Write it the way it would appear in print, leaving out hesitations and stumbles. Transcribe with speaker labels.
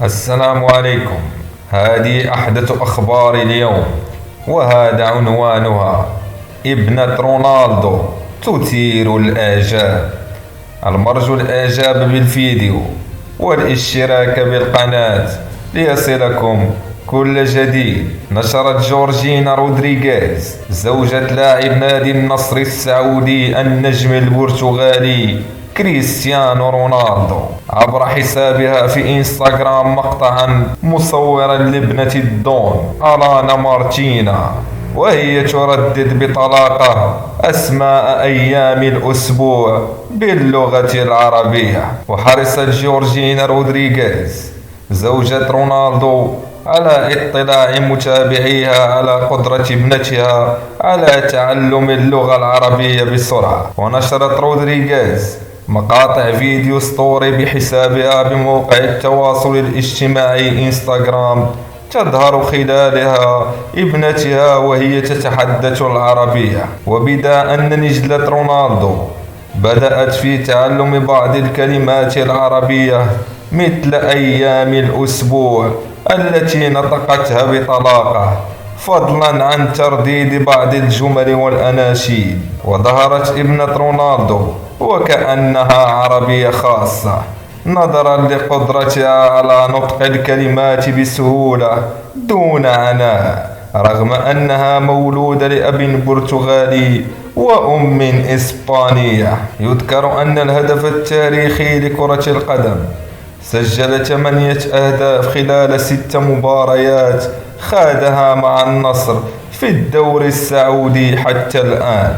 Speaker 1: السلام عليكم. هذه أحدث أخبار اليوم، وهذا عنوانها: ابنة رونالدو تثير الإعجاب. المرجو الإعجاب بالفيديو والاشتراك بالقناة ليصلكم كل جديد. نشرت جورجينا رودريغيز زوجة لاعب نادي النصر السعودي النجم البرتغالي كريستيانو رونالدو عبر حسابها في انستغرام مقطعا مصورا لابنة الدون ألانا مارتينا، وهي تردد بطلاقة أسماء أيام الأسبوع باللغة العربية. وحرصت جورجينا رودريغيز زوجة رونالدو على اطلاع متابعيها على قدرة ابنتها على تعلم اللغة العربية بسرعة. ونشرت رودريغيز مقاطع فيديو ستوري بحسابها بموقع التواصل الاجتماعي انستغرام تظهر خلالها ابنتها وهي تتحدث العربية. وبدا أن نجلة رونالدو بدأت في تعلم بعض الكلمات العربية مثل أيام الأسبوع التي نطقتها بطلاقة، فضلا عن ترديد بعض الجمل والأناشيد. وظهرت ابنة رونالدو وكأنها عربية خاصة نظرا لقدرتها على نطق الكلمات بسهولة دون عناء، رغم أنها مولودة لأب برتغالي وأم إسبانية. يذكر أن الهدف التاريخي لكرة القدم سجل 8 أهداف خلال 6 مباريات خاضها مع النصر في الدوري السعودي حتى الآن.